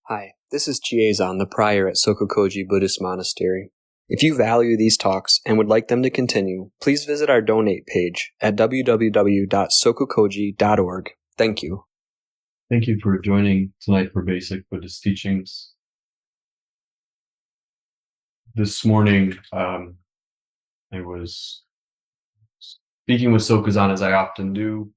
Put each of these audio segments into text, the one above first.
Hi, this is Chiezan, the prior at SokukoJi Buddhist Monastery. If you value these talks and would like them to continue, please visit our donate page at www.sokukoji.org. Thank you. Thank you for joining tonight for Basic Buddhist Teachings. This morning, I was speaking with Sokuzan, as I often do,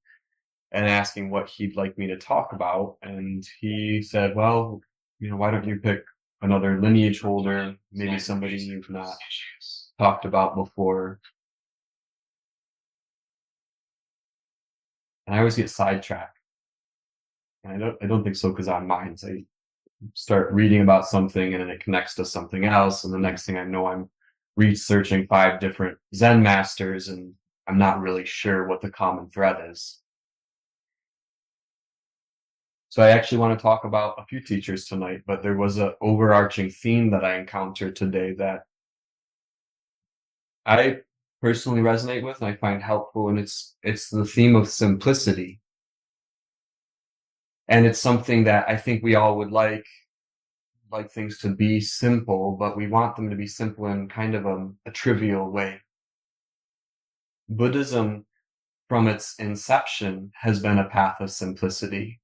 and asking what he'd like me to talk about. And he said, well, why don't you pick another lineage holder, maybe somebody you've not talked about before. And I always get sidetracked. And I don't think Sokuzan minds. I start reading about something and then it connects to something else. And the next thing I know, I'm researching 5 different Zen masters and I'm not really sure what the common thread is. So I actually want to talk about a few teachers tonight, but there was an overarching theme that I encountered today that I personally resonate with and I find helpful, and it's the theme of simplicity. And it's something that I think we all would like things to be simple, but we want them to be simple in kind of a trivial way. Buddhism, from its inception, has been a path of simplicity.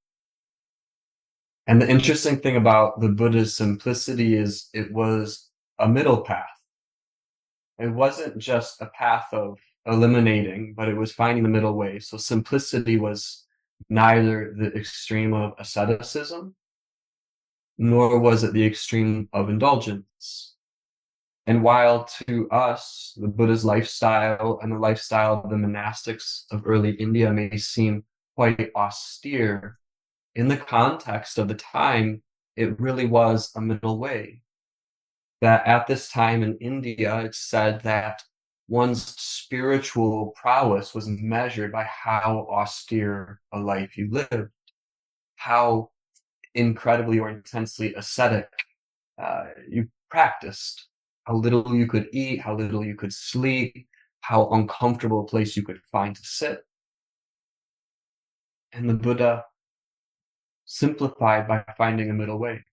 And the interesting thing about the Buddha's simplicity is it was a middle path. It wasn't just a path of eliminating, but it was finding the middle way. So simplicity was neither the extreme of asceticism, nor was it the extreme of indulgence. And while to us, the Buddha's lifestyle and the lifestyle of the monastics of early India may seem quite austere, in the context of the time, it really was a middle way. That at this time in India, it's said that one's spiritual prowess was measured by how austere a life you lived, how incredibly or intensely ascetic you practiced, how little you could eat, how little you could sleep, how uncomfortable a place you could find to sit. And the Buddha simplified by finding a middle way.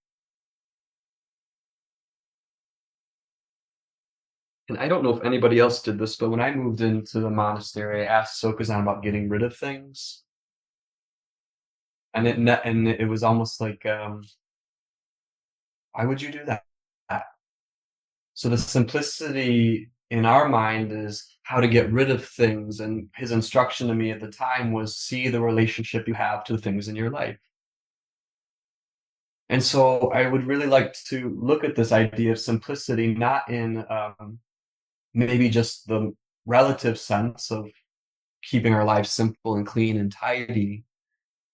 And I don't know if anybody else did this, but when I moved into the monastery, I asked Sokuzan about getting rid of things. And it was almost like, why would you do that? So the simplicity in our mind is how to get rid of things. And his instruction to me at the time was see the relationship you have to the things in your life. And so I would really like to look at this idea of simplicity, not in maybe just the relative sense of keeping our lives simple and clean and tidy,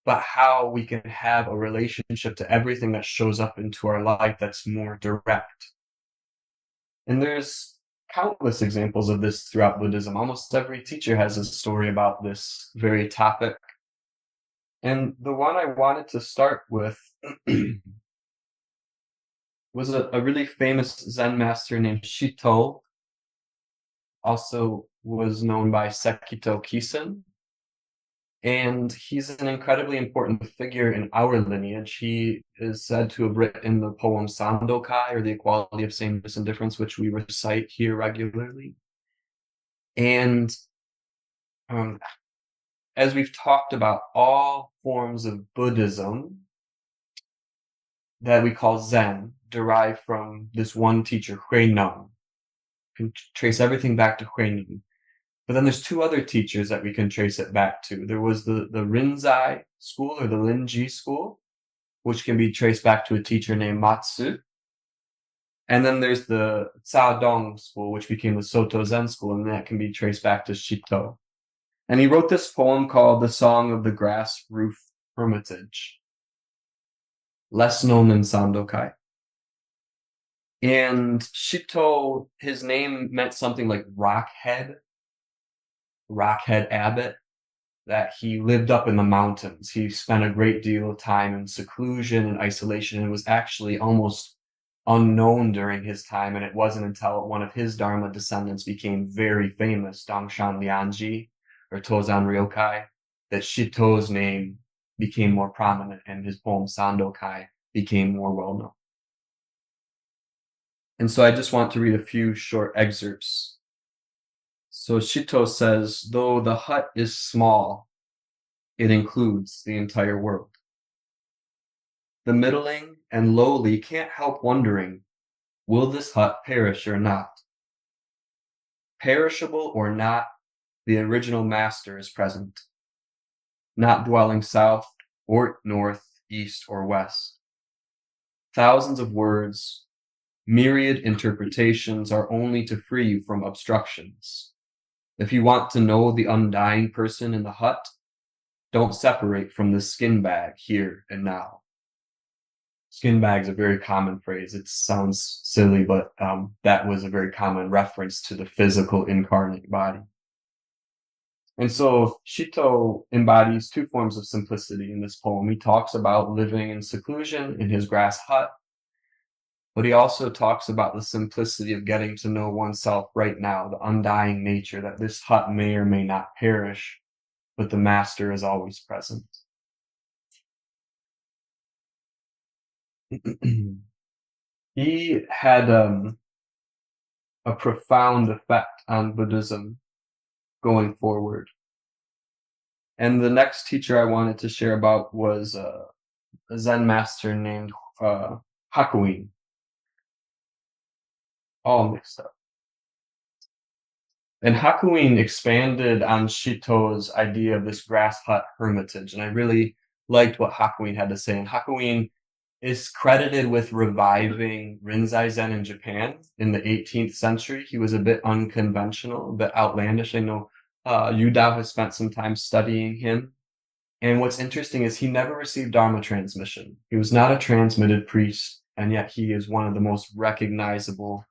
but how we can have a relationship to everything that shows up into our life that's more direct. And there's countless examples of this throughout Buddhism. Almost every teacher has a story about this very topic. And the one I wanted to start with was a really famous Zen master named Shito, also was known by Sekito Kisan. And he's an incredibly important figure in our lineage. He is said to have written the poem Sandokai, or the Equality of Sameness and Difference, which we recite here regularly. And as we've talked about, all forms of Buddhism that we call Zen derive from this one teacher, Huineng. You can trace everything back to Huineng. But then there's 2 other teachers that we can trace it back to. There was the Rinzai school, or the Linji school, which can be traced back to a teacher named Matsu. And then there's the Caodong school, which became the Soto Zen school, and that can be traced back to Shito. And he wrote this poem called The Song of the Grass Roof Hermitage, less known than Sandokai. And Shito, his name meant something like Rockhead Abbot, that he lived up in the mountains. He spent a great deal of time in seclusion and isolation, and was actually almost unknown during his time. And it wasn't until one of his Dharma descendants became very famous, Dongshan Lianji, or Tozan Ryokai, that Shito's name became more prominent, and his poem Sandokai became more well known. And so I just want to read a few short excerpts. So Shito says, though the hut is small, it includes the entire world. The middling and lowly can't help wondering, will this hut perish or not? Perishable or not, the original master is present, not dwelling south or north, east or west. Thousands of words, myriad interpretations are only to free you from obstructions. If you want to know the undying person in the hut, don't separate from the skin bag here and now. Skin bag is a very common phrase. It sounds silly, but that was a very common reference to the physical incarnate body. And so Shito embodies two forms of simplicity in this poem. He talks about living in seclusion in his grass hut, but he also talks about the simplicity of getting to know oneself right now, the undying nature that this hut may or may not perish, but the master is always present. He had a profound effect on Buddhism going forward. And the next teacher I wanted to share about was a Zen master named Hakuin. All mixed up. And Hakuin expanded on Shito's idea of this grass hut hermitage. And I really liked what Hakuin had to say. And Hakuin is credited with reviving Rinzai Zen in Japan in the 18th century. He was a bit unconventional, a bit outlandish. I know Yudao has spent some time studying him. And what's interesting is he never received Dharma transmission. He was not a transmitted priest, and yet he is one of the most recognizable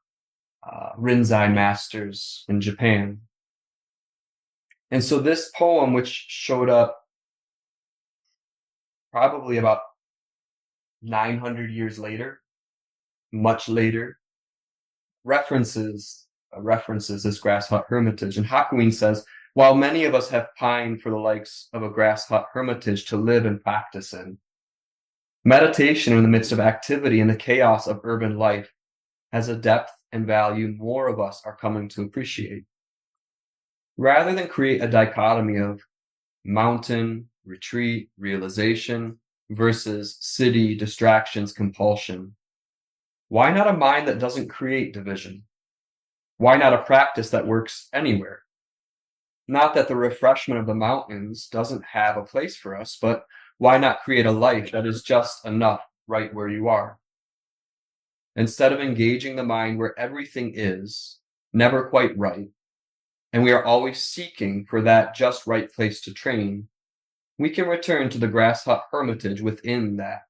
Rinzai masters in Japan. And so this poem, which showed up probably about 900 years later, much later, references this grass hut hermitage. And Hakuin says, while many of us have pined for the likes of a grass hut hermitage to live and practice in, meditation in the midst of activity and the chaos of urban life has a depth and value more of us are coming to appreciate. Rather than create a dichotomy of mountain, retreat, realization versus city, distractions, compulsion, why not a mind that doesn't create division? Why not a practice that works anywhere? Not that the refreshment of the mountains doesn't have a place for us, but why not create a life that is just enough right where you are? Instead of engaging the mind where everything is, never quite right, and we are always seeking for that just right place to train, we can return to the grass hut hermitage within that.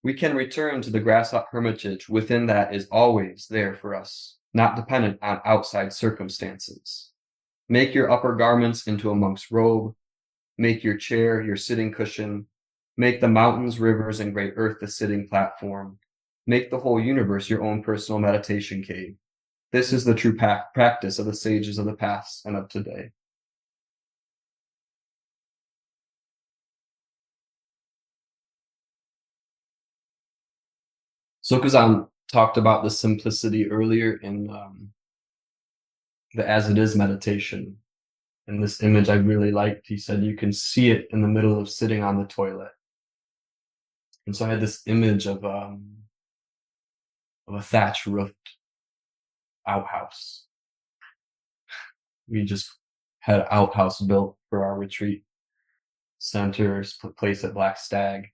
We can return to the grass hut hermitage within that is always there for us, not dependent on outside circumstances. Make your upper garments into a monk's robe. Make your chair your sitting cushion. Make the mountains, rivers, and great earth the sitting platform. Make the whole universe your own personal meditation cave. This is the true practice of the sages of the past and of today. Sokuzan talked about the simplicity earlier in the as it is meditation. And this image I really liked. He said you can see it in the middle of sitting on the toilet. And so I had this image of a thatch roofed outhouse. We just had an outhouse built for our retreat center, place at Black Stag.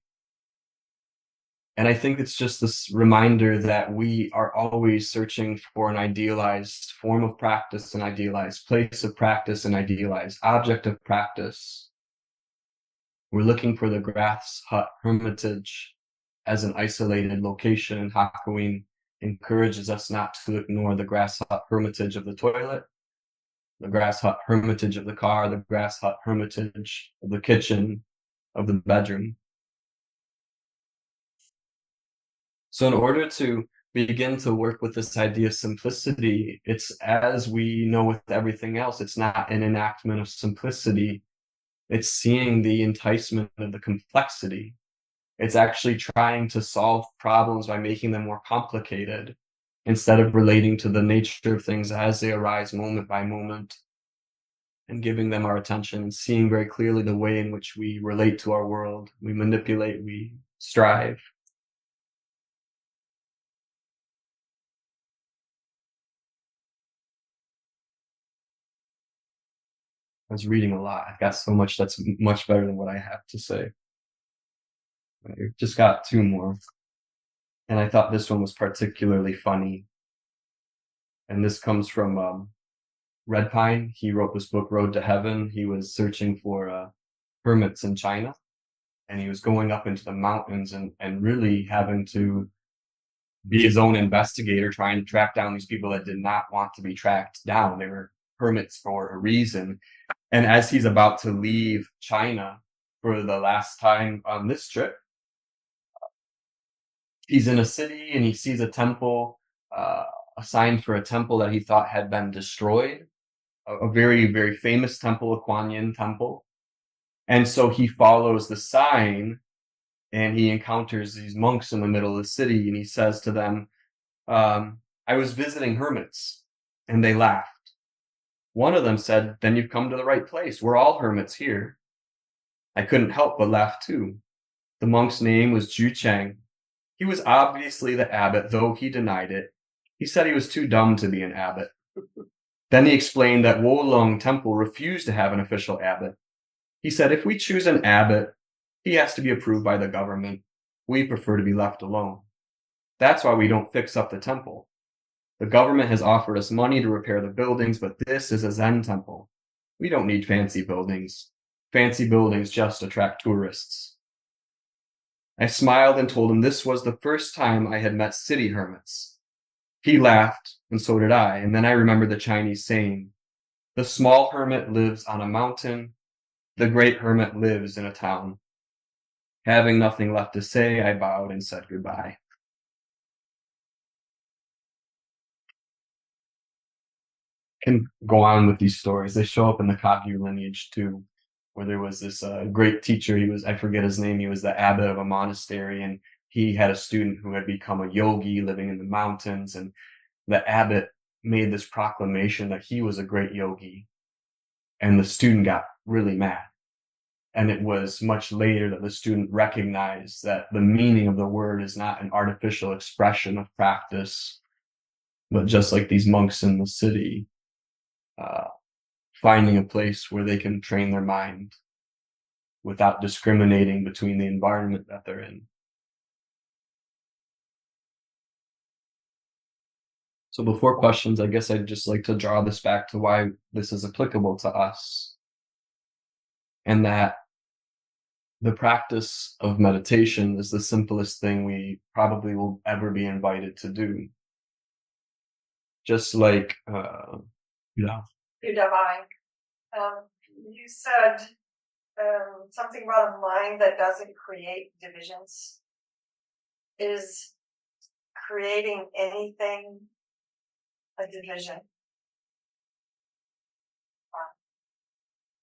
And I think it's just this reminder that we are always searching for an idealized form of practice, an idealized place of practice, an idealized object of practice. We're looking for the grass hut hermitage as an isolated location, and Hakuin encourages us not to ignore the grass hut hermitage of the toilet, the grass hut hermitage of the car, the grass hut hermitage of the kitchen, of the bedroom. So in order to begin to work with this idea of simplicity, it's as we know with everything else, it's not an enactment of simplicity. It's seeing the enticement of the complexity. It's actually trying to solve problems by making them more complicated instead of relating to the nature of things as they arise moment by moment and giving them our attention and seeing very clearly the way in which we relate to our world. We manipulate, we strive. I was reading a lot. I've got so much that's much better than what I have to say. I just got two more. And I thought this one was particularly funny. And this comes from Red Pine. He wrote this book, Road to Heaven. He was searching for hermits in China. And he was going up into the mountains and really having to be his own investigator, trying to track down these people that did not want to be tracked down. They were hermits for a reason. And as he's about to leave China for the last time on this trip, he's in a city and he sees a temple, a sign for a temple that he thought had been destroyed, a very, very famous temple, a Kuan Yin temple. And so he follows the sign and he encounters these monks in the middle of the city and he says to them, I was visiting hermits, and they laughed. One of them said, then you've come to the right place. We're all hermits here. I couldn't help but laugh too. The monk's name was Ju Cheng. He was obviously the abbot, though he denied it. He said he was too dumb to be an abbot. Then he explained that Wolong Temple refused to have an official abbot. He said, if we choose an abbot, he has to be approved by the government. We prefer to be left alone. That's why we don't fix up the temple. The government has offered us money to repair the buildings, but this is a Zen temple. We don't need fancy buildings. Fancy buildings just attract tourists. I smiled and told him this was the first time I had met city hermits. He laughed, and so did I, and then I remembered the Chinese saying, the small hermit lives on a mountain, the great hermit lives in a town. Having nothing left to say, I bowed and said goodbye. Can go on with these stories. They show up in the Kagyu lineage too, where there was this great teacher. I forget his name. He was the abbot of a monastery, and he had a student who had become a yogi living in the mountains. And the abbot made this proclamation that he was a great yogi, and the student got really mad. And it was much later that the student recognized that the meaning of the word is not an artificial expression of practice, but just like these monks in the city, finding a place where they can train their mind without discriminating between the environment that they're in. So before questions, I guess I'd just like to draw this back to why this is applicable to us, and that the practice of meditation is the simplest thing we probably will ever be invited to do. Just like, yeah. You're divine. You said something about a mind that doesn't create divisions. Is creating anything a division? I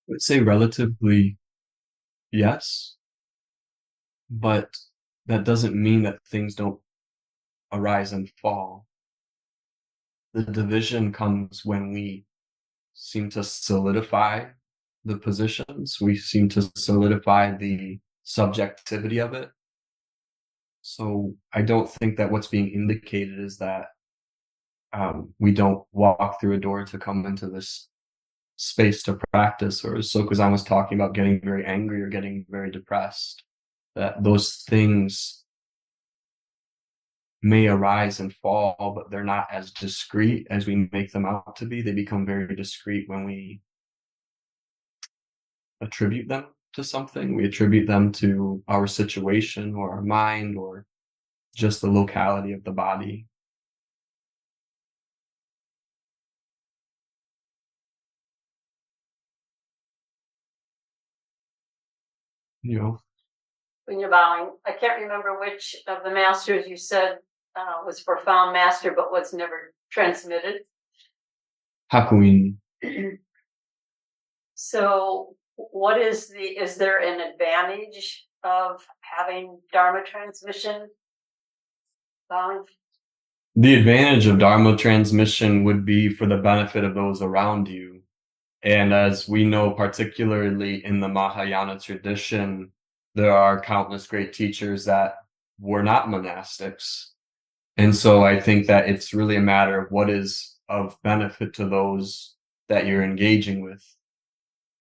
would say relatively yes, but that doesn't mean that things don't arise and fall. The division comes when we seem to solidify the positions, we seem to solidify the subjectivity of it. So I don't think that what's being indicated is that we don't walk through a door to come into this space to practice, or as Sokuzan was talking about, getting very angry or getting very depressed, that those things may arise and fall, but they're not as discrete as we make them out to be. They become very discrete when we attribute them to something. We attribute them to our situation or our mind or just the locality of the body. You know, when you're bowing, I can't remember which of the masters you said was profound master, but was never transmitted. Hakuin. So, is there an advantage of having Dharma transmission? Bowing. The advantage of Dharma transmission would be for the benefit of those around you. And as we know, particularly in the Mahayana tradition, there are countless great teachers that were not monastics. And so I think that it's really a matter of what is of benefit to those that you're engaging with.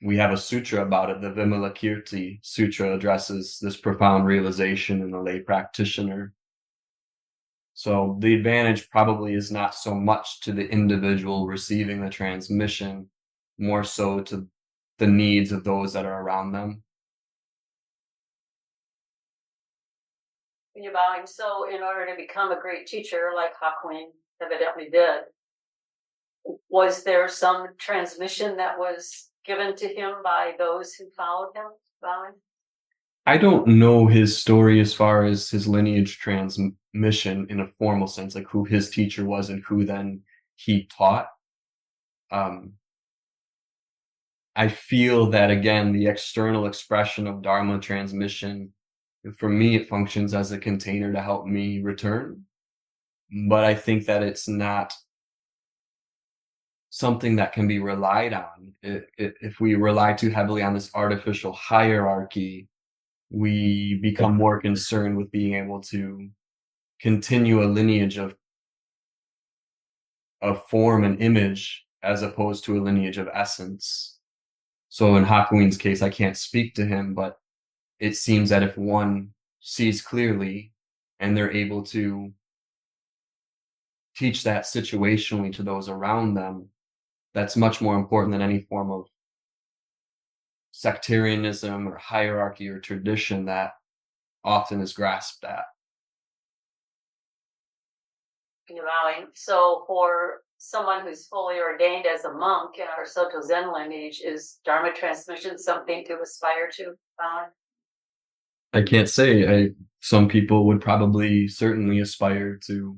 We have a sutra about it. The Vimalakirti Sutra addresses this profound realization in the lay practitioner. So the advantage probably is not so much to the individual receiving the transmission, more so to the needs of those that are around them. You're bowing. So in order to become a great teacher, like Hakuin evidently did, was there some transmission that was given to him by those who followed him? Bowing? I don't know his story as far as his lineage transmission in a formal sense, like who his teacher was and who then he taught. I feel that, again, the external expression of Dharma transmission, for me, it functions as a container to help me return. But I think that it's not something that can be relied on. If we rely too heavily on this artificial hierarchy, we become more concerned with being able to continue a lineage of form and image as opposed to a lineage of essence. So in Hakuin's case, I can't speak to him, but it seems that if one sees clearly and they're able to teach that situationally to those around them, that's much more important than any form of sectarianism or hierarchy or tradition that often is grasped at. Bowing. So for someone who's fully ordained as a monk in our Soto Zen lineage, is Dharma transmission something to aspire to? I can't say. Some people would probably certainly aspire to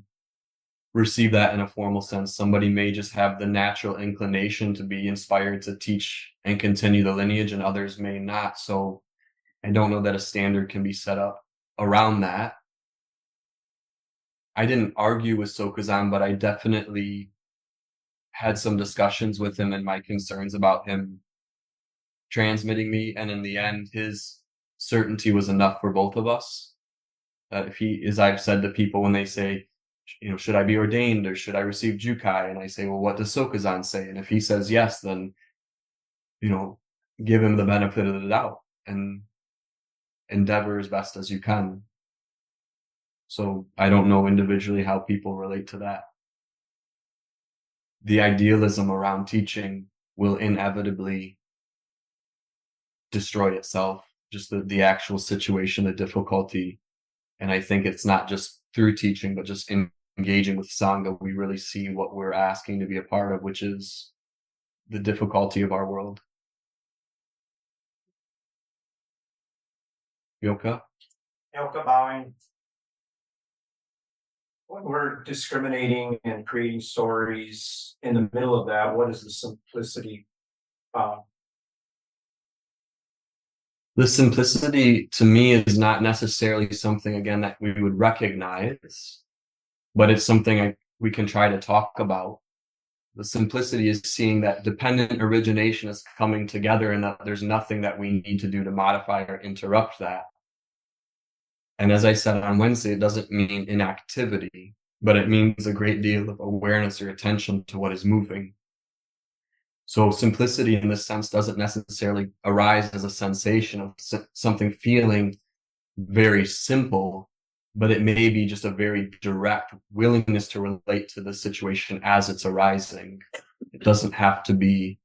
receive that in a formal sense. Somebody may just have the natural inclination to be inspired to teach and continue the lineage, and others may not. So I don't know that a standard can be set up around that. I didn't argue with Sokuzan, but I definitely had some discussions with him and my concerns about him transmitting me. And in the end, his certainty was enough for both of us. That if he, as I've said to people when they say, should I be ordained or should I receive Jukai? And I say, well, what does Sokuzan say? And if he says yes, then, give him the benefit of the doubt and endeavor as best as you can. So I don't know individually how people relate to that. The idealism around teaching will inevitably destroy itself, just the actual situation, the difficulty. And I think it's not just through teaching, but just engaging with Sangha, we really see what we're asking to be a part of, which is the difficulty of our world. Yoka? Yoka bowing. When we're discriminating and creating stories in the middle of that, what is the simplicity? The simplicity to me is not necessarily something, again, that we would recognize, but it's something we can try to talk about. The simplicity is seeing that dependent origination is coming together and that there's nothing that we need to do to modify or interrupt that. And as I said on Wednesday, it doesn't mean inactivity, but it means a great deal of awareness or attention to what is moving. So simplicity in this sense doesn't necessarily arise as a sensation of something feeling very simple, but it may be just a very direct willingness to relate to the situation as it's arising. It doesn't have to be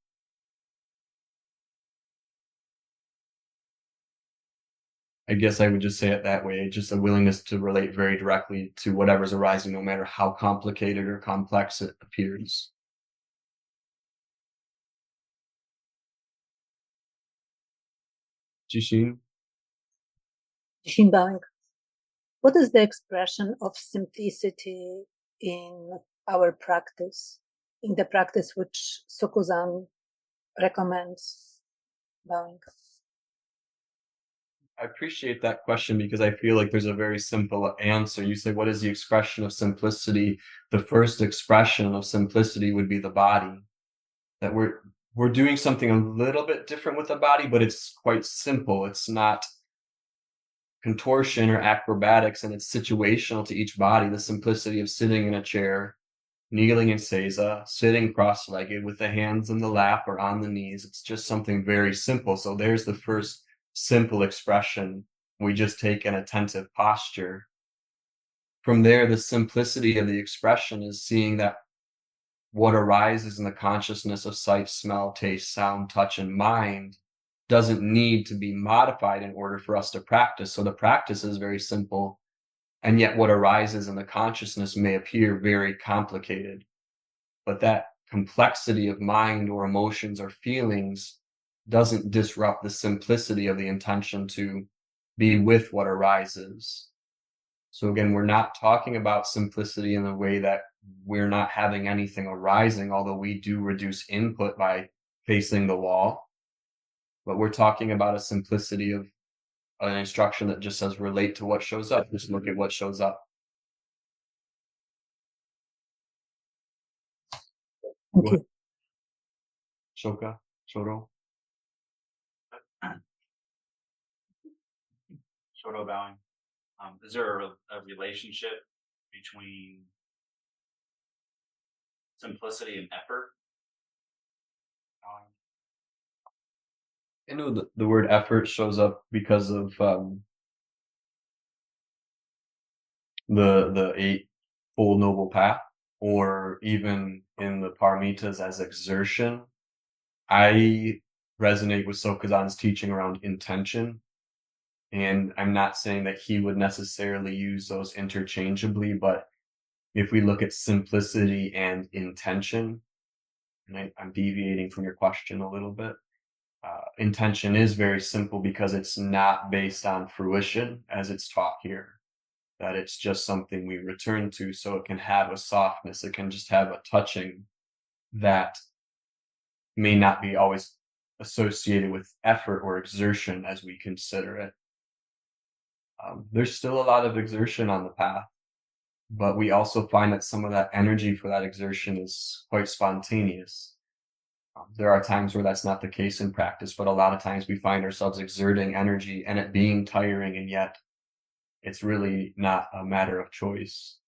I guess I would just say it that way, just a willingness to relate very directly to whatever's arising, no matter how complicated or complex it appears. Jishin? Shinbang, what is the expression of simplicity in our practice, in the practice which Sokuzan recommends? Bowing. I appreciate that question because I feel like there's a very simple answer. You say, what is the expression of simplicity? The first expression of simplicity would be the body. That we're doing something a little bit different with the body, but it's quite simple. It's not contortion or acrobatics, and it's situational to each body. The simplicity of sitting in a chair, kneeling in seiza, sitting cross-legged with the hands in the lap or on the knees. It's just something very simple. So there's the first simple expression. We just take an attentive posture. From there, the simplicity of the expression is seeing that what arises in the consciousness of sight, smell, taste, sound, touch, and mind doesn't need to be modified in order for us to practice. So the practice is very simple, and yet what arises in the consciousness may appear very complicated. But that complexity of mind or emotions or feelings doesn't disrupt the simplicity of the intention to be with what arises. So again, we're not talking about simplicity in the way that we're not having anything arising, although we do reduce input by facing the wall. But we're talking about a simplicity of an instruction that just says relate to what shows up. Just look at what shows up. Thank you. Shoka, Shoro. Shoto bowing. Is there a relationship between simplicity and effort? I know the word effort shows up because of the Eightfold Noble Path, or even in the Paramitas as exertion. I resonate with Sokuzan's teaching around intention, and I'm not saying that he would necessarily use those interchangeably, but if we look at simplicity and intention, and I'm deviating from your question a little bit, intention is very simple because it's not based on fruition as it's taught here, that it's just something we return to, so it can have a softness, it can just have a touching that may not be always associated with effort or exertion as we consider it. There's still a lot of exertion on the path, but we also find that some of that energy for that exertion is quite spontaneous. There are times where that's not the case in practice, but a lot of times we find ourselves exerting energy and it being tiring, and yet it's really not a matter of choice.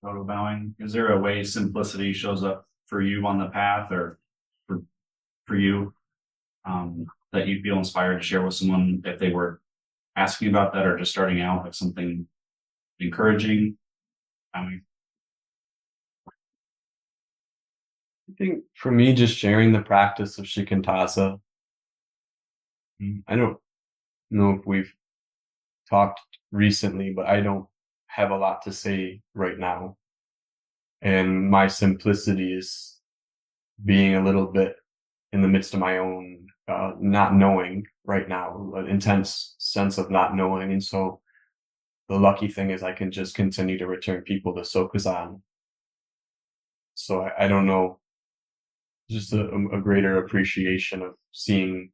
Shoto bowing. Is there a way simplicity shows up for you on the path, or for you, that you feel inspired to share with someone if they were asking about that or just starting out, like something encouraging? I think for me, just sharing the practice of Shikantaza. I don't know if we've talked recently, but I don't have a lot to say right now. And my simplicity is being a little bit in the midst of my own not knowing right now, an intense sense of not knowing. And so the lucky thing is I can just continue to return people to Sokuzan. So I don't know, just a greater appreciation of seeing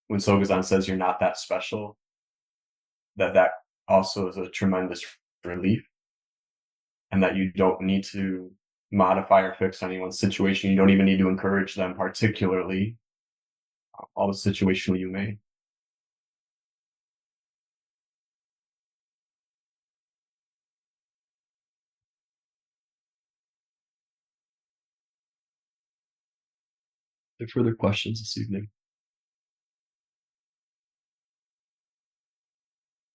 when Sokuzan says you're not that special, that also is a tremendous relief, and that you don't need to modify or fix anyone's situation. You don't even need to encourage them particularly, although situationally you may. Any further questions this evening?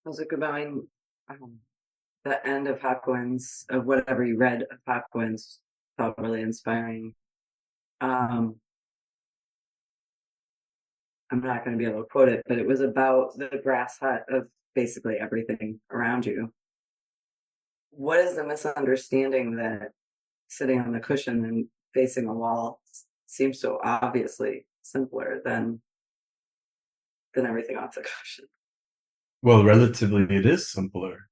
SokukoJi, the end of Hakuin's, of whatever you read of Hakuin's, felt really inspiring. I'm not going to be able to quote it, but it was about the grass hut of basically everything around you. What is the misunderstanding that sitting on the cushion and facing a wall seems so obviously simpler than everything off the cushion? Well, relatively, it is simpler.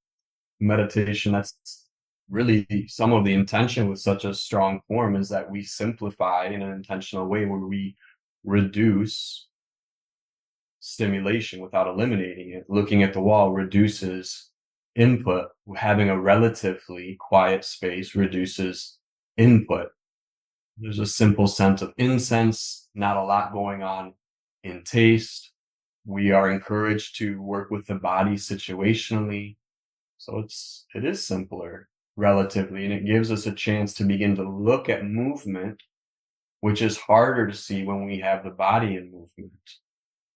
Meditation, that's really some of the intention with such a strong form, is that we simplify in an intentional way where we reduce stimulation without eliminating it. Looking at the wall reduces input. Having a relatively quiet space reduces input. There's a simple sense of incense, not a lot going on in taste. We are encouraged to work with the body situationally. So it is simpler relatively, and it gives us a chance to begin to look at movement, which is harder to see when we have the body in movement.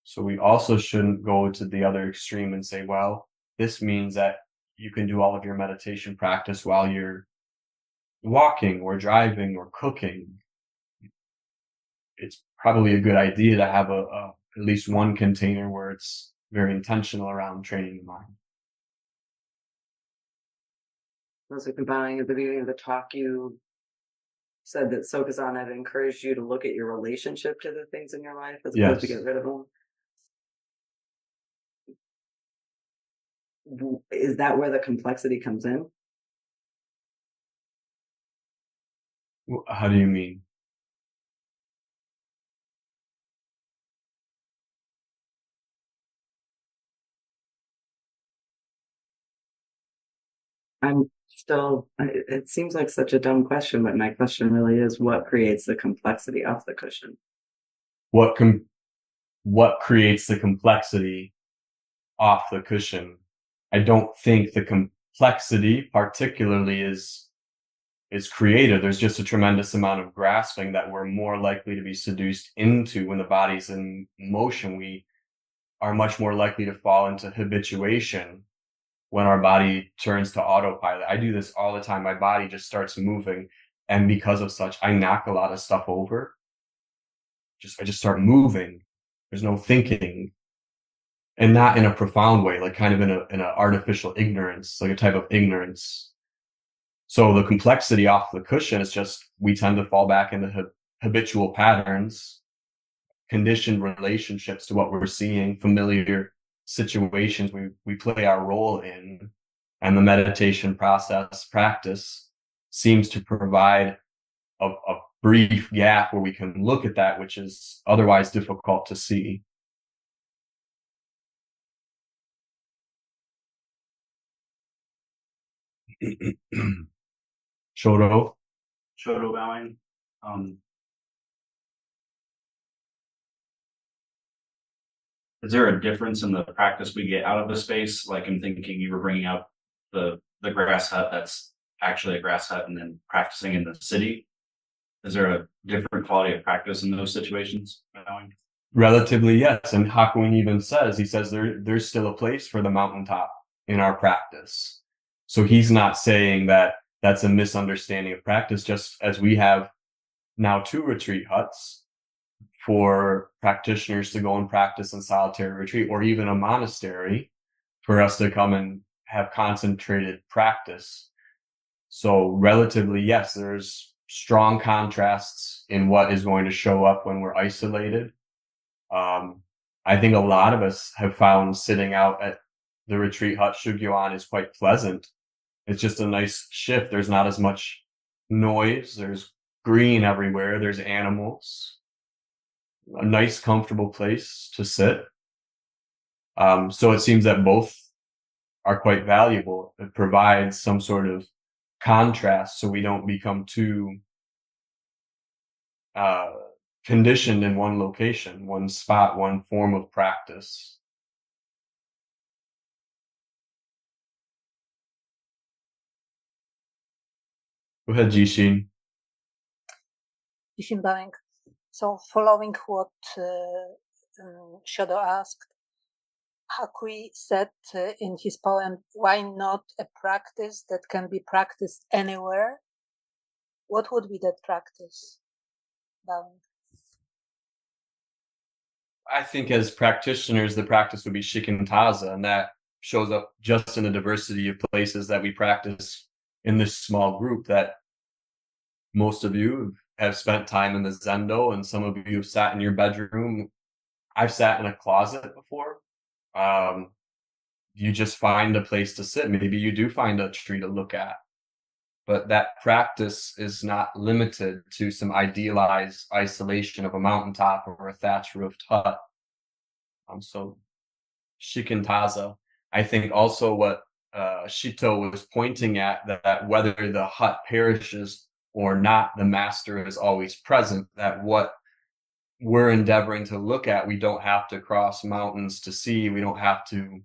So we also shouldn't go to the other extreme and say, well, this means that you can do all of your meditation practice while you're walking or driving or cooking. It's probably a good idea to have at least one container where it's very intentional around training the mind. SokukoJi, at the beginning of the talk, you said that Chiezan had encouraged you to look at your relationship to the things in your life as opposed to Yes. get rid of them. Is that where the complexity comes in? How do you mean? It seems like such a dumb question, but my question really is, what creates the complexity off the cushion? What creates the complexity off the cushion? I don't think the complexity particularly is created. There's just a tremendous amount of grasping that we're more likely to be seduced into when the body's in motion. We are much more likely to fall into habituation when our body turns to autopilot. I do this all the time. My body just starts moving, and because of such, I knock a lot of stuff over. I just start moving. There's no thinking, and not in a profound way, like kind of in an artificial ignorance, like a type of ignorance. So the complexity off the cushion is just we tend to fall back into habitual patterns, conditioned relationships to what we're seeing, familiar situations we play our role in, and the meditation practice seems to provide a brief gap where we can look at that, which is otherwise difficult to see. Shodo bowing. Is there a difference in the practice we get out of the space? Like I'm thinking you were bringing up the grass hut that's actually a grass hut and then practicing in the city. Is there a different quality of practice in those situations? Relatively, yes. And Hakuin even says, there's still a place for the mountaintop in our practice. So he's not saying that that's a misunderstanding of practice, just as we have now 2 retreat huts for practitioners to go and practice in solitary retreat, or even a monastery for us to come and have concentrated practice. So relatively, yes, there's strong contrasts in what is going to show up when we're isolated. I think a lot of us have found sitting out at the retreat hut Shugyoan is quite pleasant. It's just a nice shift. There's not as much noise. There's green everywhere. There's animals. A nice, comfortable place to sit. So it seems that both are quite valuable. It provides some sort of contrast so we don't become too conditioned in one location, one spot, one form of practice. Go ahead, Jishin. Jishin bowing. So following what Shodo asked, Hakui said in his poem, "Why not a practice that can be practiced anywhere?" What would be that practice? Bowing. I think as practitioners, the practice would be shikantaza, and that shows up just in the diversity of places that we practice in this small group. That most of you have spent time in the zendo, and some of you have sat in your bedroom. I've sat in a closet before. You just find a place to sit. Maybe you do find a tree to look at. But that practice is not limited to some idealized isolation of a mountaintop or a thatch roofed hut. So shikantaza. I think also what Shito was pointing at, that whether the hut perishes or not, the master is always present, that what we're endeavoring to look at, we don't have to cross mountains to see, we don't have to,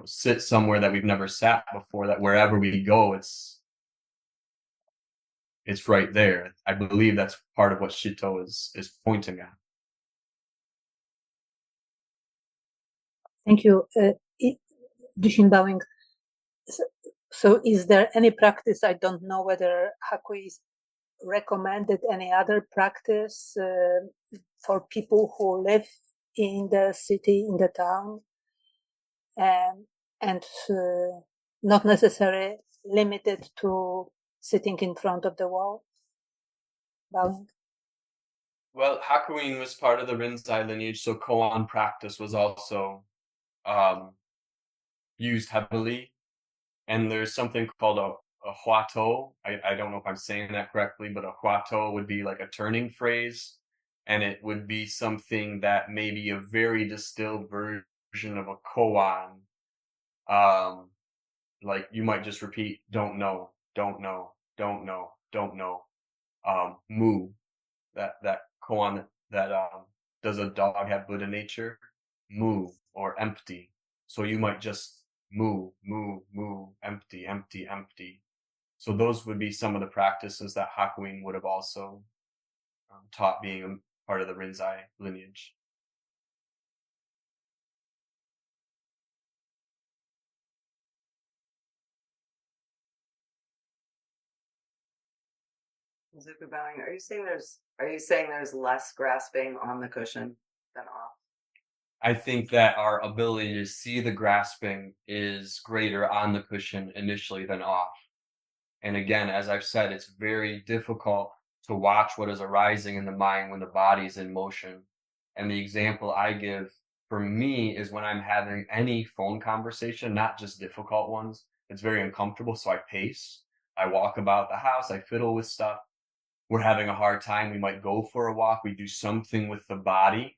sit somewhere that we've never sat before, that wherever we go, it's right there. I believe that's part of what Shito is pointing at. Thank you. Jushin Bowing. So is there any practice, I don't know whether Hakui is recommended any other practice for people who live in the city, in the town, and not necessarily limited to sitting in front of the wall? Bowing. Well, Hakuin was part of the Rinzai lineage, so koan practice was also used heavily. And there's something called a huato. I don't know if I'm saying that correctly, but a huato would be like a turning phrase. And it would be something that may be a very distilled version of a koan. Like you might just repeat, don't know, don't know, don't know, don't know. Mu. That koan that does a dog have Buddha nature? Mu, or empty. So you might just moo, moo, moo, empty, empty, empty. So those would be some of the practices that Hakuin would have also taught, being a part of the Rinzai lineage. Zuko Bowing, are you saying there's less grasping on the cushion than off? I think that our ability to see the grasping is greater on the cushion initially than off. And again, as I've said, it's very difficult to watch what is arising in the mind when the body is in motion. And the example I give for me is when I'm having any phone conversation, not just difficult ones. It's very uncomfortable, so I pace. I walk about the house, I fiddle with stuff. We're having a hard time, we might go for a walk, we do something with the body.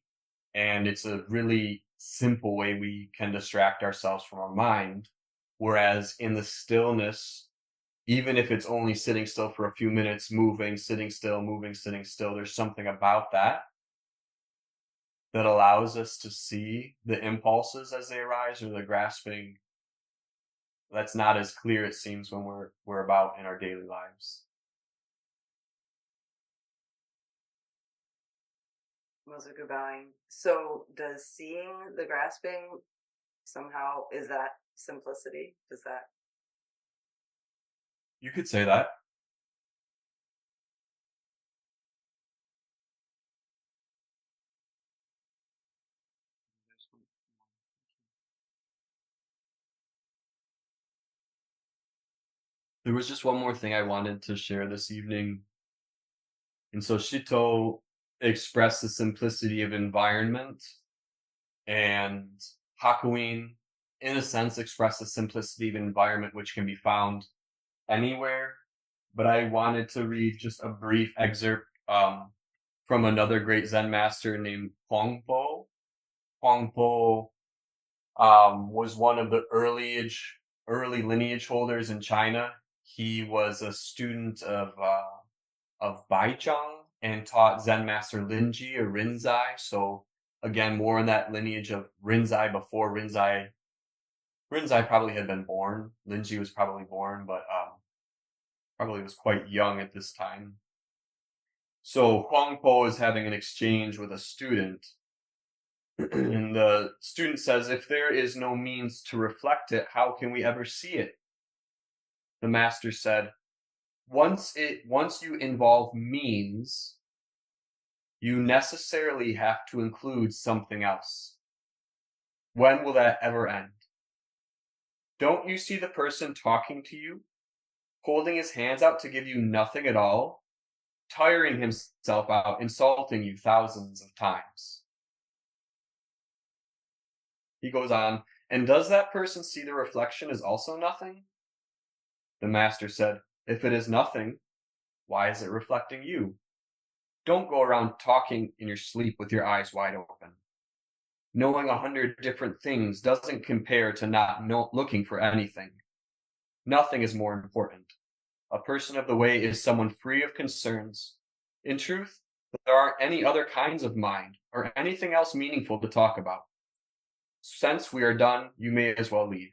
And it's a really simple way we can distract ourselves from our mind. Whereas in the stillness, even if it's only sitting still for a few minutes, moving, sitting still, moving, sitting still, there's something about that that allows us to see the impulses as they arise, or the grasping that's not as clear, it seems, when we're about in our daily lives. Mozuku Bowing. So does seeing the grasping somehow, is that simplicity? Does that? You could say that. There was just one more thing I wanted to share this evening. And so Shito expressed the simplicity of environment, and Hakuin, in a sense, expressed the simplicity of environment, which can be found anywhere. But I wanted to read just a brief excerpt from another great Zen master named Huangpo. Huangpo was one of the early lineage holders in China. He was a student of Baicheng and taught Zen master Linji or Rinzai. So again, more in that lineage of Rinzai before Rinzai probably had been born. Linji was probably born, but probably was quite young at this time. So Huangpo is having an exchange with a student. And the student says, if there is no means to reflect it, how can we ever see it? The master said, once you involve means, you necessarily have to include something else. When will that ever end? Don't you see the person talking to you, holding his hands out to give you nothing at all, tiring himself out, insulting you thousands of times? He goes on, and does that person see the reflection as also nothing? The master said, if it is nothing, why is it reflecting you? Don't go around talking in your sleep with your eyes wide open. Knowing 100 different things doesn't compare to not looking for anything. Nothing is more important. A person of the way is someone free of concerns. In truth, there aren't any other kinds of mind or anything else meaningful to talk about. Since we are done, you may as well leave.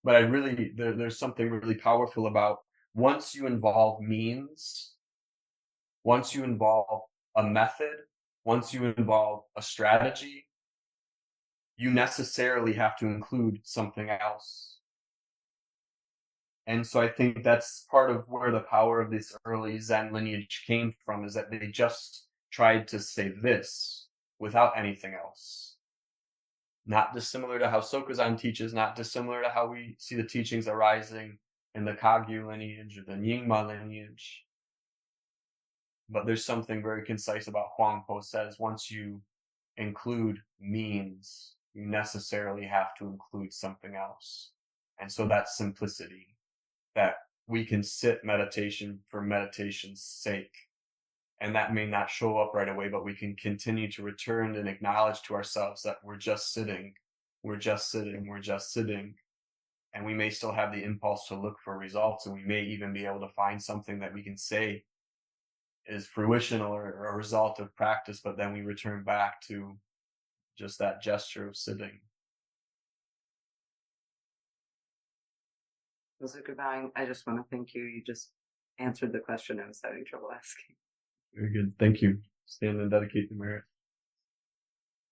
But there's something really powerful about once you involve means, once you involve a method, once you involve a strategy, you necessarily have to include something else. And so I think that's part of where the power of this early Zen lineage came from, is that they just tried to say this without anything else. Not dissimilar to how Sokuzan teaches, not dissimilar to how we see the teachings arising in the Kagyu lineage or the Nyingma lineage. But there's something very concise about Huangpo says, once you include means, you necessarily have to include something else. And so that's simplicity, that we can sit meditation for meditation's sake. And that may not show up right away, but we can continue to return and acknowledge to ourselves that we're just sitting, we're just sitting, we're just sitting. And we may still have the impulse to look for results, and we may even be able to find something that we can say is fruition or a result of practice, but then we return back to just that gesture of sitting. SokukoJi, I just want to thank you. You just answered the question I was having trouble asking. Very good. Thank you. Stand and dedicate the merit.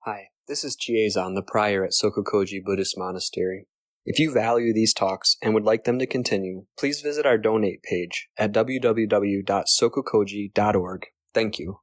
Hi, this is Chiezan, the prior at SokukoJi Buddhist Monastery. If you value these talks and would like them to continue, please visit our donate page at www.sokukoji.org. Thank you.